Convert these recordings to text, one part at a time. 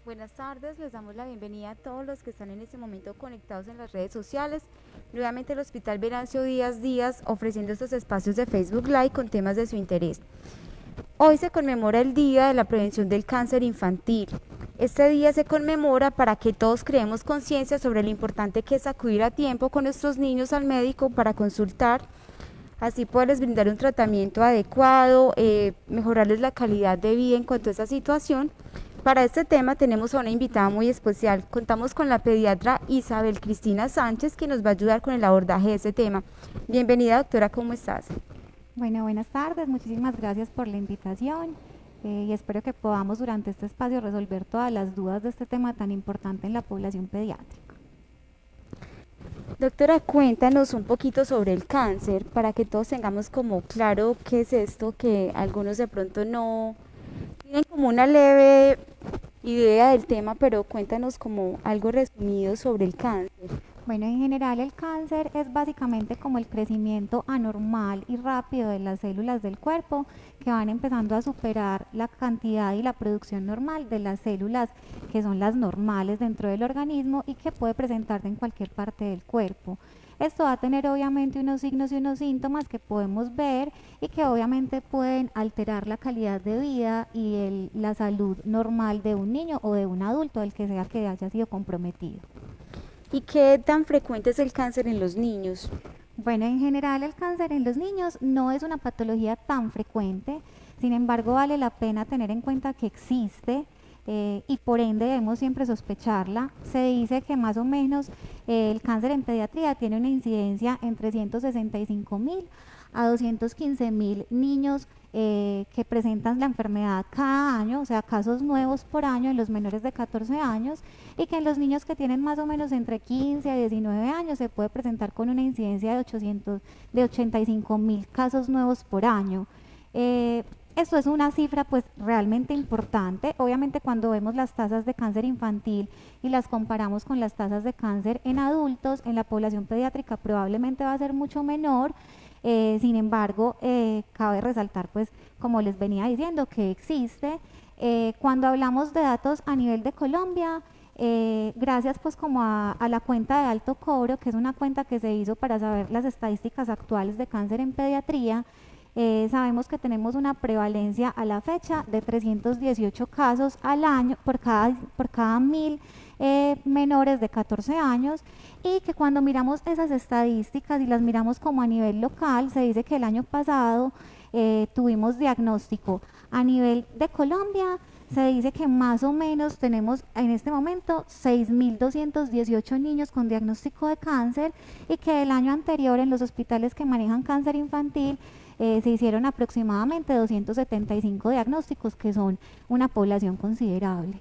Buenas tardes, les damos la bienvenida a todos los que están en este momento conectados en las redes sociales. Nuevamente el Hospital Venancio Díaz ofreciendo estos espacios de Facebook Live con temas de su interés. Hoy se conmemora el Día de la Prevención del Cáncer Infantil. Este día se conmemora para que todos creemos conciencia sobre lo importante que es acudir a tiempo con nuestros niños al médico para consultar, así poderles brindar un tratamiento adecuado, mejorarles la calidad de vida en cuanto a esa situación. Para este tema tenemos a una invitada muy especial. Contamos con la pediatra Isabel Cristina Sánchez, que nos va a ayudar con el abordaje de este tema. Bienvenida, doctora, ¿cómo estás? Bueno, buenas tardes, muchísimas gracias por la invitación y espero que podamos durante este espacio resolver todas las dudas de este tema tan importante en la población pediátrica. Doctora, cuéntanos un poquito sobre el cáncer para que todos tengamos como claro qué es esto, que algunos de pronto no tienen como una leve idea del tema, pero cuéntanos como algo resumido sobre el cáncer. Bueno, en general el cáncer es básicamente como el crecimiento anormal y rápido de las células del cuerpo que van empezando a superar la cantidad y la producción normal de las células que son las normales dentro del organismo y que puede presentarse en cualquier parte del cuerpo. Esto va a tener obviamente unos signos y unos síntomas que podemos ver y que obviamente pueden alterar la calidad de vida y la salud normal de un niño o de un adulto, el que sea que haya sido comprometido. ¿Y qué tan frecuente es el cáncer en los niños? Bueno, en general el cáncer en los niños no es una patología tan frecuente, sin embargo vale la pena tener en cuenta que existe y por ende debemos siempre sospecharla. Se dice que más o menos el cáncer en pediatría tiene una incidencia entre 165.000 a 215.000 niños que presentan la enfermedad cada año, o sea, casos nuevos por año en los menores de 14 años, y que en los niños que tienen más o menos entre 15 a 19 años se puede presentar con una incidencia de 85.000 casos nuevos por año. Esto es una cifra pues realmente importante. Obviamente cuando vemos las tasas de cáncer infantil y las comparamos con las tasas de cáncer en adultos, en la población pediátrica probablemente va a ser mucho menor. Sin embargo, cabe resaltar pues como les venía diciendo que existe. Cuando hablamos de datos a nivel de Colombia, gracias pues como a la cuenta de alto cobro, que es una cuenta que se hizo para saber las estadísticas actuales de cáncer en pediatría, sabemos que tenemos una prevalencia a la fecha de 318 casos al año por cada 1000 menores de 14 años, y que cuando miramos esas estadísticas y las miramos como a nivel local, se dice que el año pasado tuvimos diagnóstico a nivel de Colombia. Se dice que más o menos tenemos en este momento 6.218 niños con diagnóstico de cáncer y que el año anterior en los hospitales que manejan cáncer infantil se hicieron aproximadamente 275 diagnósticos, que son una población considerable.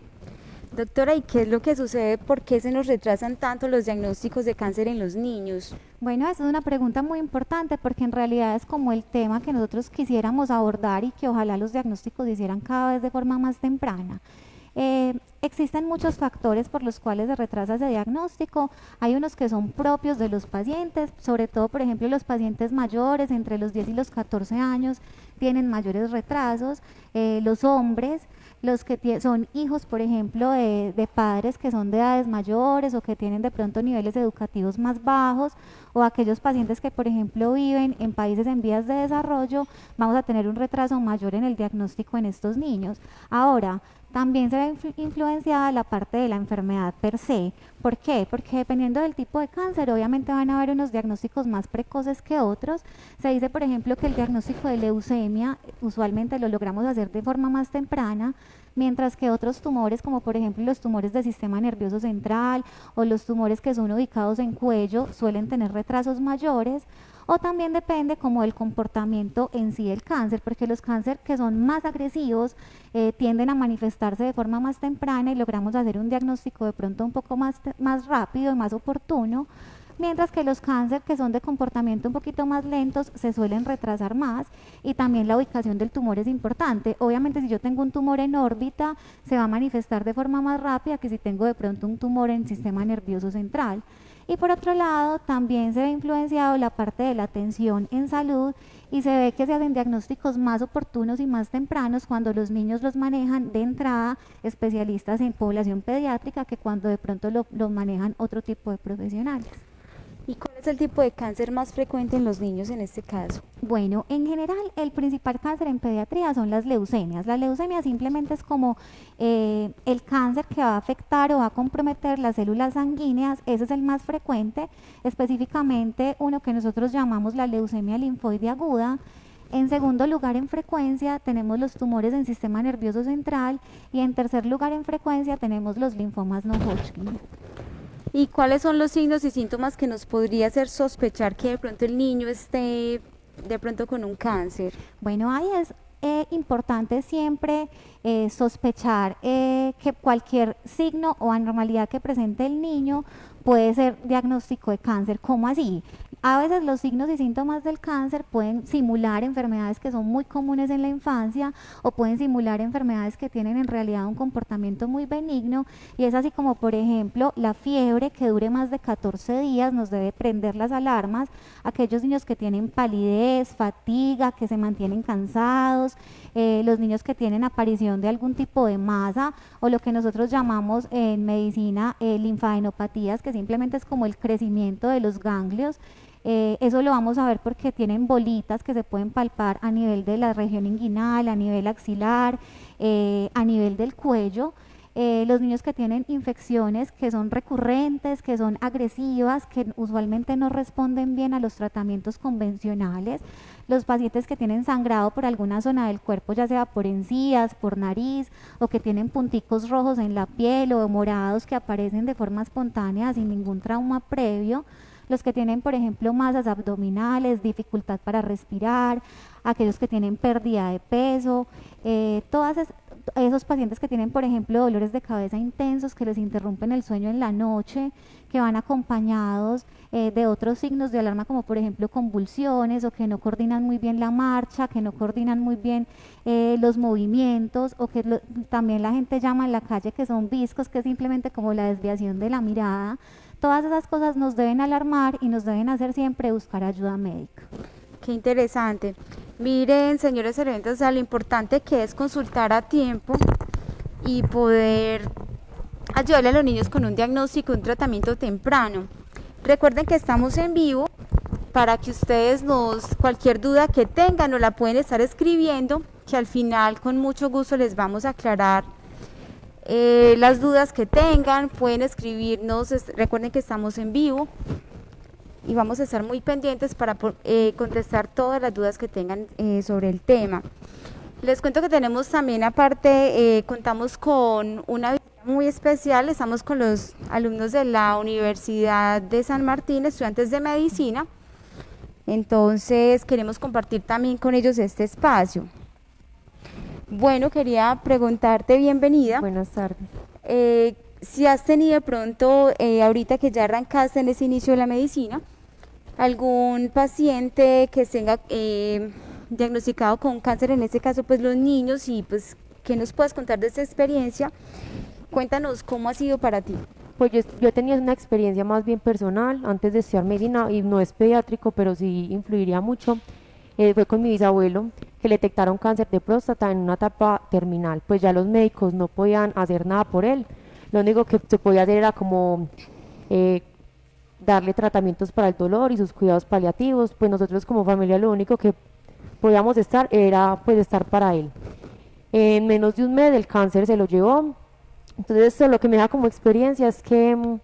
Doctora, ¿y qué es lo que sucede? ¿Por qué se nos retrasan tanto los diagnósticos de cáncer en los niños? Bueno, esa es una pregunta muy importante porque en realidad es como el tema que nosotros quisiéramos abordar y que ojalá los diagnósticos se hicieran cada vez de forma más temprana. Existen muchos factores por los cuales se retrasa ese diagnóstico. Hay unos que son propios de los pacientes, sobre todo, por ejemplo, los pacientes mayores entre los 10 y los 14 años tienen mayores retrasos. Los hombres, los que son hijos, por ejemplo, de padres que son de edades mayores o que tienen de pronto niveles educativos más bajos, o aquellos pacientes que, por ejemplo, viven en países en vías de desarrollo, vamos a tener un retraso mayor en el diagnóstico en estos niños. Ahora, también se ve influenciada la parte de la enfermedad per se. ¿Por qué? Porque dependiendo del tipo de cáncer, obviamente van a haber unos diagnósticos más precoces que otros. Se dice, por ejemplo, que el diagnóstico de leucemia usualmente lo logramos hacer de forma más temprana, mientras que otros tumores, como por ejemplo los tumores del sistema nervioso central o los tumores que son ubicados en cuello, suelen tener retrasos mayores. O también depende como del comportamiento en sí del cáncer, porque los cánceres que son más agresivos tienden a manifestarse de forma más temprana y logramos hacer un diagnóstico de pronto un poco más rápido y más oportuno, mientras que los cánceres que son de comportamiento un poquito más lentos se suelen retrasar más, y también la ubicación del tumor es importante. Obviamente si yo tengo un tumor en órbita se va a manifestar de forma más rápida que si tengo de pronto un tumor en el sistema nervioso central. Y por otro lado, también se ve influenciado la parte de la atención en salud y se ve que se hacen diagnósticos más oportunos y más tempranos cuando los niños los manejan de entrada especialistas en población pediátrica que cuando de pronto lo manejan otro tipo de profesionales. ¿Y cuál es el tipo de cáncer más frecuente en los niños en este caso? Bueno, en general el principal cáncer en pediatría son las leucemias. La leucemia simplemente es como el cáncer que va a afectar o va a comprometer las células sanguíneas, ese es el más frecuente, específicamente uno que nosotros llamamos la leucemia linfoide aguda. En segundo lugar en frecuencia tenemos los tumores en sistema nervioso central y en tercer lugar en frecuencia tenemos los linfomas no Hodgkin. ¿Y cuáles son los signos y síntomas que nos podría hacer sospechar que de pronto el niño esté de pronto con un cáncer? Bueno, ahí es importante siempre sospechar que cualquier signo o anormalidad que presente el niño puede ser diagnóstico de cáncer. ¿Cómo así? A veces los signos y síntomas del cáncer pueden simular enfermedades que son muy comunes en la infancia o pueden simular enfermedades que tienen en realidad un comportamiento muy benigno y es así como por ejemplo la fiebre que dure más de 14 días nos debe prender las alarmas, aquellos niños que tienen palidez, fatiga, que se mantienen cansados, los niños que tienen aparición de algún tipo de masa o lo que nosotros llamamos en medicina linfadenopatías, que simplemente es como el crecimiento de los ganglios. Eso lo vamos a ver porque tienen bolitas que se pueden palpar a nivel de la región inguinal, a nivel axilar, a nivel del cuello. Los niños que tienen infecciones que son recurrentes, que son agresivas, que usualmente no responden bien a los tratamientos convencionales, los pacientes que tienen sangrado por alguna zona del cuerpo, ya sea por encías, por nariz, o que tienen punticos rojos en la piel o morados que aparecen de forma espontánea sin ningún trauma previo, los que tienen, por ejemplo, masas abdominales, dificultad para respirar, aquellos que tienen pérdida de peso, esos pacientes que tienen, por ejemplo, dolores de cabeza intensos que les interrumpen el sueño en la noche, que van acompañados de otros signos de alarma como por ejemplo convulsiones o que no coordinan muy bien la marcha, que no coordinan muy bien los movimientos o que también la gente llama en la calle que son viscos, que es simplemente como la desviación de la mirada. Todas esas cosas nos deben alarmar y nos deben hacer siempre buscar ayuda médica. Qué interesante. Miren, señores servidores, o sea, lo importante que es consultar a tiempo y poder ayudarle a los niños con un diagnóstico, un tratamiento temprano. Recuerden que estamos en vivo para que ustedes cualquier duda que tengan nos la pueden estar escribiendo, que al final con mucho gusto les vamos a aclarar las dudas que tengan. Pueden escribirnos, recuerden que estamos en vivo y vamos a estar muy pendientes para contestar todas las dudas que tengan sobre el tema. Les cuento que tenemos también aparte, contamos con una visita muy especial, estamos con los alumnos de la Universidad de San Martín, estudiantes de medicina, entonces queremos compartir también con ellos este espacio. Bueno, quería preguntarte, bienvenida. Buenas tardes. Si has tenido de pronto, ahorita que ya arrancaste en ese inicio de la medicina, algún paciente que tenga diagnosticado con cáncer, en este caso pues los niños, y pues ¿qué nos puedes contar de esta experiencia? Cuéntanos cómo ha sido para ti. Pues yo he tenido una experiencia más bien personal antes de estudiar medicina y no es pediátrico, pero sí influiría mucho. Fue con mi bisabuelo que le detectaron cáncer de próstata en una etapa terminal, pues ya los médicos no podían hacer nada por él, lo único que se podía hacer era como darle tratamientos para el dolor y sus cuidados paliativos, pues nosotros como familia lo único que podíamos estar era pues estar para él. En menos de un mes el cáncer se lo llevó, entonces esto lo que me da como experiencia es que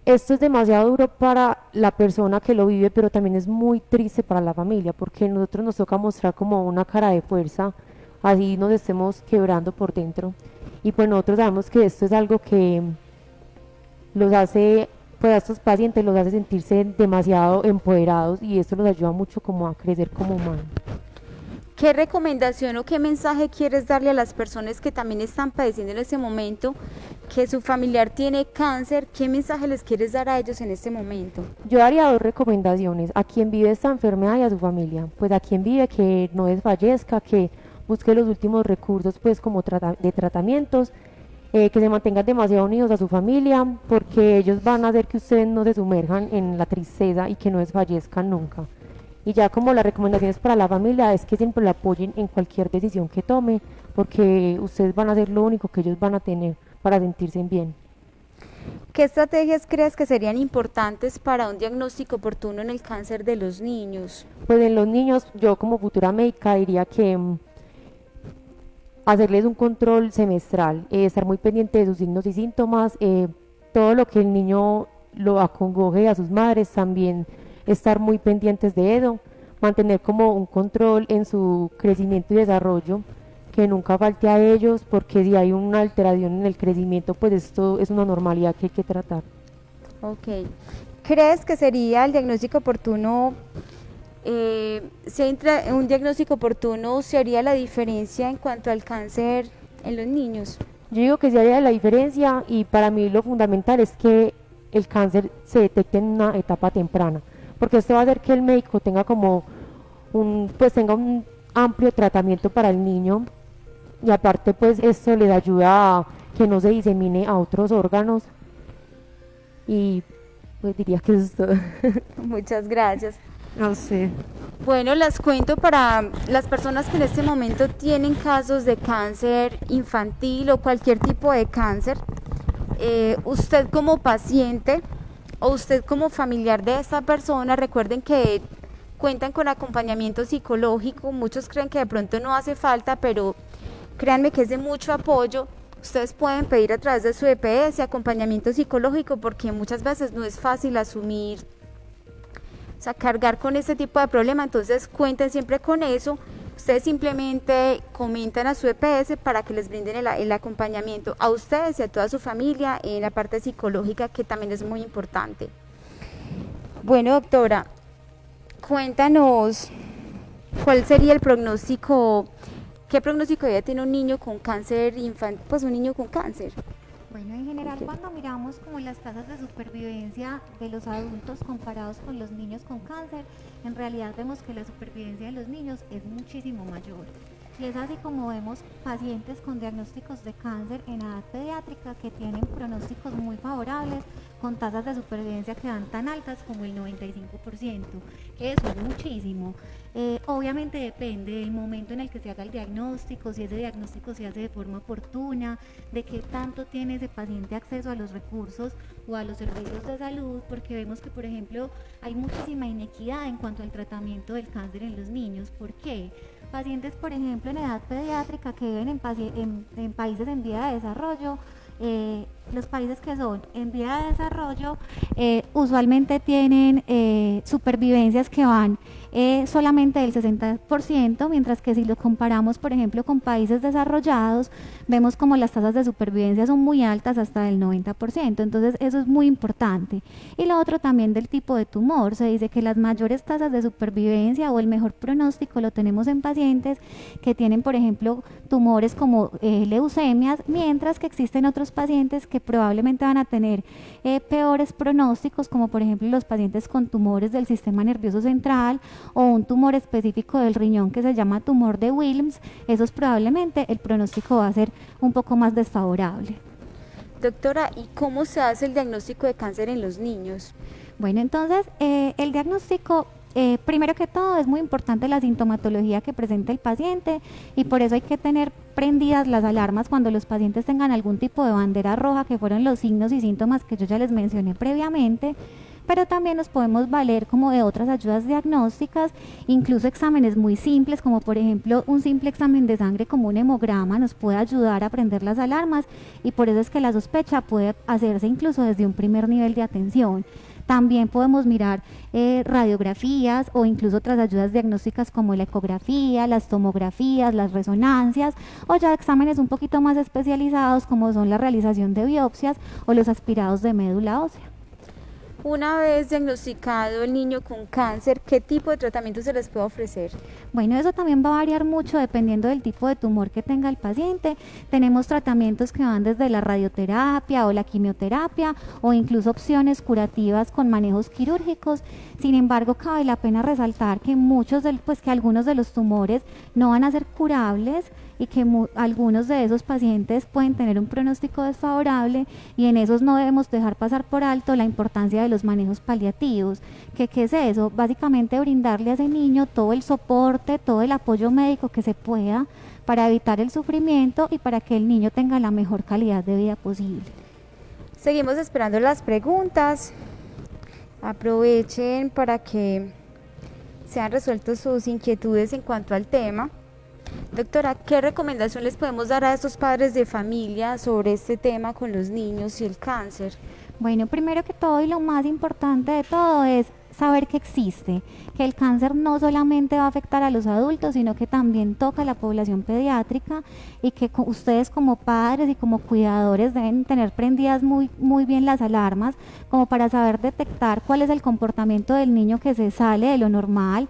esto es demasiado duro para la persona que lo vive, pero también es muy triste para la familia, porque nosotros nos toca mostrar como una cara de fuerza, así nos estemos quebrando por dentro. Y pues nosotros sabemos que esto es algo que los hace, pues a estos pacientes los hace sentirse demasiado empoderados y esto los ayuda mucho como a crecer como humanos. ¿Qué recomendación o qué mensaje quieres darle a las personas que también están padeciendo en este momento, que su familiar tiene cáncer? ¿Qué mensaje les quieres dar a ellos en este momento? Yo daría dos recomendaciones a quien vive esta enfermedad y a su familia. Pues a quien vive que no desfallezca, que busque los últimos recursos pues como de tratamientos que se mantengan demasiado unidos a su familia, porque ellos van a hacer que ustedes no se sumerjan en la tristeza y que no desfallezcan nunca. Y ya como las recomendaciones para la familia es que siempre la apoyen en cualquier decisión que tome, porque ustedes van a ser lo único que ellos van a tener para sentirse bien. ¿Qué estrategias crees que serían importantes para un diagnóstico oportuno en el cáncer de los niños? Pues en los niños, yo como futura médica diría que hacerles un control semestral, estar muy pendiente de sus signos y síntomas, todo lo que el niño lo acongoje a sus madres, también estar muy pendientes de eso, mantener como un control en su crecimiento y desarrollo, que nunca falte a ellos, porque si hay una alteración en el crecimiento, pues esto es una normalidad que hay que tratar. Ok. ¿Crees que sería el diagnóstico oportuno, un diagnóstico oportuno se haría la diferencia en cuanto al cáncer en los niños? Yo digo que se haría la diferencia y para mí lo fundamental es que el cáncer se detecte en una etapa temprana, porque esto va a hacer que el médico tenga como tenga un amplio tratamiento para el niño y aparte pues esto le ayuda a que no se disemine a otros órganos y pues diría que eso es todo. Muchas gracias. No sé. Bueno, las cuento para las personas que en este momento tienen casos de cáncer infantil o cualquier tipo de cáncer. Usted como paciente o usted como familiar de esta persona, recuerden que cuentan con acompañamiento psicológico. Muchos creen que de pronto no hace falta, pero créanme que es de mucho apoyo. Ustedes pueden pedir a través de su EPS acompañamiento psicológico porque muchas veces no es fácil asumir, o sea, cargar con este tipo de problema, entonces cuenten siempre con eso. Ustedes simplemente comentan a su EPS para que les brinden el acompañamiento a ustedes y a toda su familia en la parte psicológica, que también es muy importante. Bueno, doctora, cuéntanos cuál sería el pronóstico, qué pronóstico ya tiene un niño con cáncer infantil, pues un niño con cáncer. Bueno, en general cuando miramos como las tasas de supervivencia de los adultos comparados con los niños con cáncer, en realidad vemos que la supervivencia de los niños es muchísimo mayor. Y es así como vemos pacientes con diagnósticos de cáncer en edad pediátrica que tienen pronósticos muy favorables, con tasas de supervivencia que dan tan altas como el 95%. Eso es muchísimo. Obviamente depende del momento en el que se haga el diagnóstico, si ese diagnóstico se hace de forma oportuna, de qué tanto tiene ese paciente acceso a los recursos o a los servicios de salud, porque vemos que, por ejemplo, hay muchísima inequidad en cuanto al tratamiento del cáncer en los niños. ¿Por qué? Pacientes, por ejemplo, en edad pediátrica que viven en países en vía de desarrollo, los países que son en vía de desarrollo usualmente tienen supervivencias que van solamente del 60%, mientras que si lo comparamos, por ejemplo, con países desarrollados, vemos como las tasas de supervivencia son muy altas, hasta del 90%, entonces eso es muy importante. Y lo otro también del tipo de tumor, se dice que las mayores tasas de supervivencia o el mejor pronóstico lo tenemos en pacientes que tienen, por ejemplo, tumores como leucemias, mientras que existen otros pacientes que probablemente van a tener peores pronósticos, como por ejemplo los pacientes con tumores del sistema nervioso central o un tumor específico del riñón que se llama tumor de Wilms. Esos probablemente el pronóstico va a ser un poco más desfavorable. Doctora, ¿y cómo se hace el diagnóstico de cáncer en los niños? Bueno, entonces el diagnóstico, primero que todo, es muy importante la sintomatología que presenta el paciente y por eso hay que tener prendidas las alarmas cuando los pacientes tengan algún tipo de bandera roja, que fueron los signos y síntomas que yo ya les mencioné previamente. Pero también nos podemos valer como de otras ayudas diagnósticas, incluso exámenes muy simples, como por ejemplo un simple examen de sangre como un hemograma nos puede ayudar a prender las alarmas, y por eso es que la sospecha puede hacerse incluso desde un primer nivel de atención. También podemos mirar radiografías o incluso otras ayudas diagnósticas como la ecografía, las tomografías, las resonancias, o ya exámenes un poquito más especializados como son la realización de biopsias o los aspirados de médula ósea. Una vez diagnosticado el niño con cáncer, ¿qué tipo de tratamiento se les puede ofrecer? Bueno, eso también va a variar mucho dependiendo del tipo de tumor que tenga el paciente. Tenemos tratamientos que van desde la radioterapia o la quimioterapia o incluso opciones curativas con manejos quirúrgicos. Sin embargo, cabe la pena resaltar que que algunos de los tumores no van a ser curables y que algunos de esos pacientes pueden tener un pronóstico desfavorable, y en esos no debemos dejar pasar por alto la importancia de los manejos paliativos. ¿Qué es eso? Básicamente brindarle a ese niño todo el soporte, todo el apoyo médico que se pueda para evitar el sufrimiento y para que el niño tenga la mejor calidad de vida posible. Seguimos esperando las preguntas. Aprovechen para que sean resueltas sus inquietudes en cuanto al tema. Doctora, ¿qué recomendación les podemos dar a estos padres de familia sobre este tema con los niños y el cáncer? Bueno, primero que todo y lo más importante de todo es saber que existe, que el cáncer no solamente va a afectar a los adultos, sino que también toca a la población pediátrica, y que ustedes como padres y como cuidadores deben tener prendidas muy bien las alarmas, como para saber detectar cuál es el comportamiento del niño que se sale de lo normal,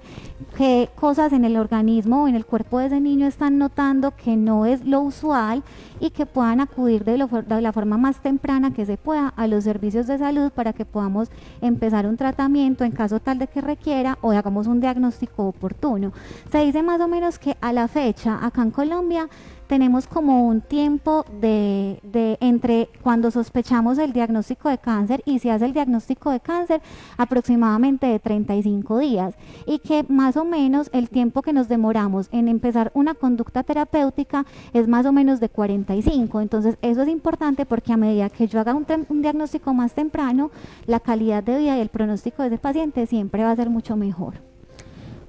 qué cosas en el organismo o en el cuerpo de ese niño están notando que no es lo usual, y que puedan acudir de la forma más temprana que se pueda a los servicios de salud para que podamos empezar un tratamiento en caso tal de que requiera, o hagamos un diagnóstico oportuno. Se dice más o menos que a la fecha acá en Colombia tenemos como un tiempo de entre cuando sospechamos el diagnóstico de cáncer y se hace el diagnóstico de cáncer, aproximadamente de 35 días, y que más o menos el tiempo que nos demoramos en empezar una conducta terapéutica es más o menos de 45. Entonces eso es importante, porque a medida que yo haga un diagnóstico más temprano, la calidad de vida y el pronóstico de ese paciente siempre va a ser mucho mejor.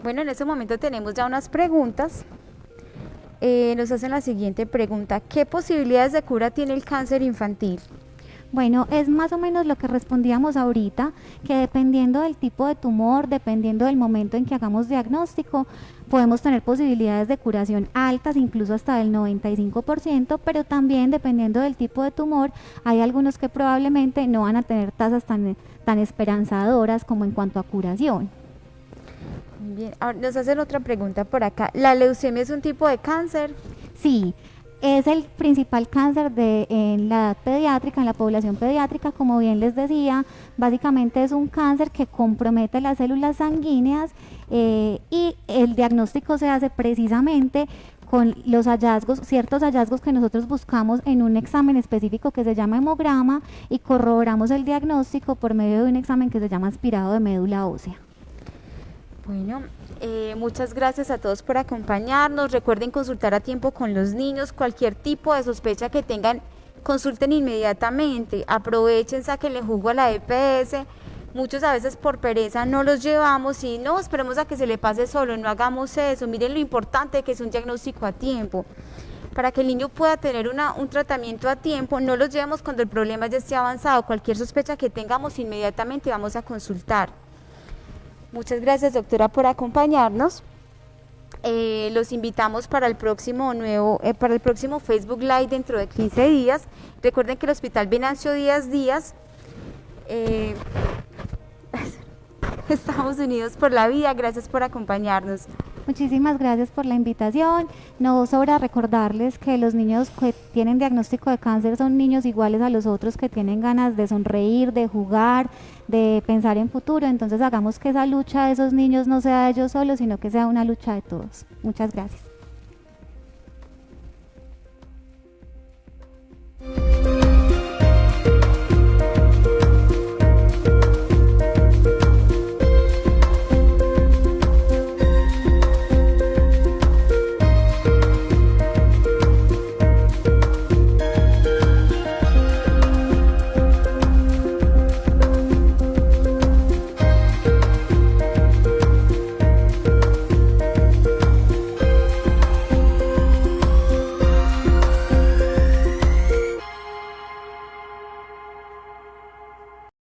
Bueno, en este momento tenemos ya unas preguntas. Nos hacen la siguiente pregunta: ¿qué posibilidades de cura tiene el cáncer infantil? Bueno, es más o menos lo que respondíamos ahorita, que dependiendo del tipo de tumor, dependiendo del momento en que hagamos diagnóstico, podemos tener posibilidades de curación altas, incluso hasta del 95%, pero también dependiendo del tipo de tumor, hay algunos que probablemente no van a tener tasas tan esperanzadoras como en cuanto a curación. Bien, ahora nos hacen otra pregunta por acá. ¿La leucemia es un tipo de cáncer? Sí, es el principal cáncer en la edad pediátrica, en la población pediátrica. Como bien les decía, básicamente es un cáncer que compromete las células sanguíneas, y el diagnóstico se hace precisamente con los hallazgos, ciertos hallazgos que nosotros buscamos en un examen específico que se llama hemograma, y corroboramos el diagnóstico por medio de un examen que se llama aspirado de médula ósea. Bueno, muchas gracias a todos por acompañarnos. Recuerden consultar a tiempo con los niños. Cualquier tipo de sospecha que tengan, consulten inmediatamente. Aprovechen, sáquenle jugo a la EPS. Muchos a veces por pereza no los llevamos y no, esperemos a que se le pase solo. No hagamos eso. Miren lo importante que es un diagnóstico a tiempo. Para que el niño pueda tener un tratamiento a tiempo, no los llevemos cuando el problema ya esté avanzado. Cualquier sospecha que tengamos, inmediatamente vamos a consultar. Muchas gracias, doctora, por acompañarnos. Los invitamos para el próximo Facebook Live dentro de 15 días. Recuerden que el Hospital Venancio Díaz Díaz, estamos unidos por la vida. Gracias por acompañarnos. Muchísimas gracias por la invitación. No sobra recordarles que los niños que tienen diagnóstico de cáncer son niños iguales a los otros, que tienen ganas de sonreír, de jugar, de pensar en futuro. Entonces hagamos que esa lucha de esos niños no sea de ellos solos, sino que sea una lucha de todos. Muchas gracias.